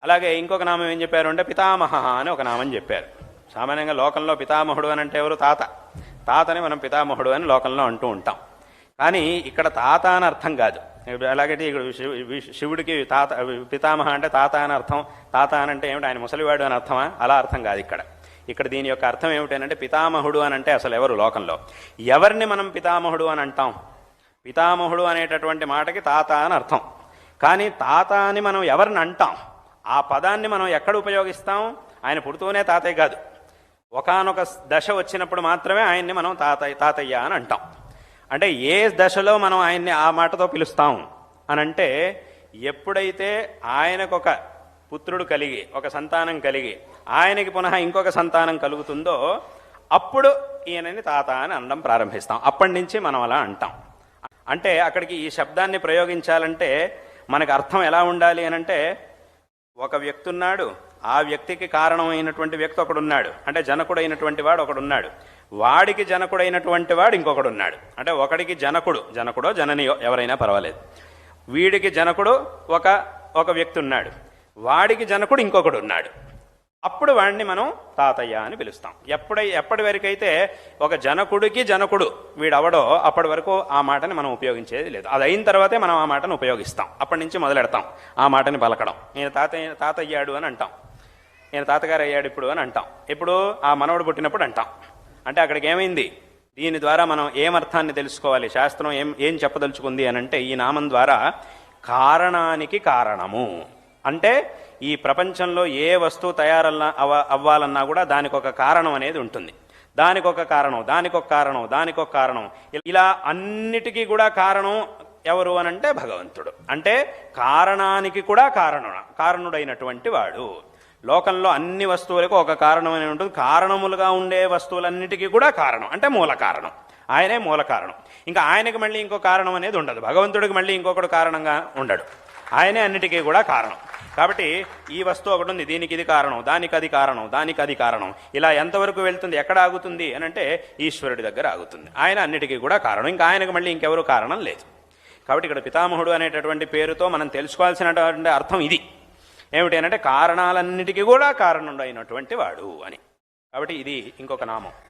అలాగే ఇంకొక నామం ఏం చెప్పారు అంటే పితామహ అని ఒక నామం చెప్పారు. సామాన్యంగా లోకంలో పితామహుడు అని అంటే ఎవరు? తాత. తాతని మనం పితామహుడు అని లోకంలో అంటూ ఉంటాం. కానీ ఇక్కడ తాత అని అర్థం కాదు. అలాగే ఇక్కడ శివుడికి తాత పితామహ అంటే తాత అని అర్థం. తాత అని అంటే ఏమిటి? ఆయన ముసలివాడు అని అర్థమా? అలా అర్థం కాదు ఇక్కడ దీని యొక్క అర్థం ఏమిటంటే పితామహుడు అని అంటే అసలు ఎవరు లోకంలో? ఎవరిని మనం పితామహుడు అని అంటాం? పితామహుడు అనేటటువంటి మాటకి తాత అని అర్థం. కానీ తాత అని మనం ఎవరిని అంటాం? ఆ పదాన్ని మనం ఎక్కడ ఉపయోగిస్తాం? ఆయన పుడుతూనే తాతయ్య కాదు, ఒకానొక దశ వచ్చినప్పుడు మాత్రమే ఆయన్ని మనం తాతయ్య అని అంటాం. అంటే ఏ దశలో మనం ఆయన్ని ఆ మాటతో పిలుస్తాం అని అంటే, ఎప్పుడైతే ఆయనకొక పుత్రుడు కలిగి, ఒక సంతానం కలిగి, ఆయనకి పునః ఇంకొక సంతానం కలుగుతుందో అప్పుడు ఈయనని తాత అని అనడం ప్రారంభిస్తాం. అప్పటి నుంచి మనం అలా అంటాం. అంటే అక్కడికి ఈ శబ్దాన్ని ప్రయోగించాలంటే మనకు అర్థం ఎలా ఉండాలి అని అంటే, ఒక వ్యక్తి ఉన్నాడు, ఆ వ్యక్తికి కారణమైనటువంటి వ్యక్తి ఒకడున్నాడు, అంటే జనకుడైనటువంటి వాడు ఒకడున్నాడు, వాడికి జనకుడైనటువంటి వాడు ఇంకొకడు ఉన్నాడు. అంటే ఒకడికి జనకుడో జననియో ఎవరైనా పర్వాలేదు, వీడికి జనకుడు ఒక వ్యక్తి ఉన్నాడు, వాడికి జనకుడు ఇంకొకడు ఉన్నాడు. అప్పుడు వాడిని మనం తాతయ్య అని పిలుస్తాం. ఎప్పటి వరకైతే ఒక జనకుడికి జనకుడు వీడవడో అప్పటి వరకు ఆ మాటని మనం ఉపయోగించేది లేదు. అది అయిన తర్వాతే మనం ఆ మాటను ఉపయోగిస్తాం. అప్పటి నుంచి మొదలెడతాం ఆ మాటని పలకడం. నేను తాతయ్యాడు అని అంటాం, నేను తాతగారు అయ్యాడు ఇప్పుడు అని అంటాం. ఇప్పుడు ఆ మనవడు పుట్టినప్పుడు అంటాం. అంటే అక్కడికి ఏమైంది? దీని ద్వారా మనం ఏమర్థాన్ని తెలుసుకోవాలి? శాస్త్రం ఏం చెప్పదలుచుకుంది అని అంటే, ఈ నామం ద్వారా కారణానికి కారణము అంటే, ఈ ప్రపంచంలో ఏ వస్తువు అవ్వాలన్నా కూడా దానికి ఒక కారణం అనేది ఉంటుంది. దానికొక కారణం ఇలా అన్నిటికీ కూడా కారణం ఎవరు అని అంటే భగవంతుడు. అంటే కారణానికి కూడా కారణుడైనటువంటి వాడు. లోకంలో అన్ని వస్తువులకు ఒక కారణం అనేది ఉంటుంది. కారణములుగా ఉండే వస్తువులన్నిటికీ కూడా కారణం అంటే మూల కారణం. ఆయనే మూల కారణం. ఇంకా ఆయనకి మళ్ళీ ఇంకో కారణం అనేది ఉండదు. భగవంతుడికి మళ్ళీ ఇంకొకడు కారణంగా ఉండడు. ఆయనే అన్నిటికీ కూడా కారణం. కాబట్టి ఈ వస్తువు ఒకటి ఉంది, దీనికి ఇది కారణం, దానికి అది కారణం. ఇలా ఎంతవరకు వెళ్తుంది, ఎక్కడ ఆగుతుంది అని అంటే ఈశ్వరుడి దగ్గర ఆగుతుంది. ఆయన అన్నిటికీ కూడా కారణం. ఇంకా ఆయనకు మళ్ళీ ఇంకెవరు కారణం లేదు. కాబట్టి ఇక్కడ పితామహుడు అనేటటువంటి పేరుతో మనం తెలుసుకోవాల్సినటువంటి అర్థం ఇది. ఏమిటి అంటే కారణాలన్నిటికీ కూడా కారణుడైనటువంటి వాడు అని. కాబట్టి ఇది ఇంకొక నామం.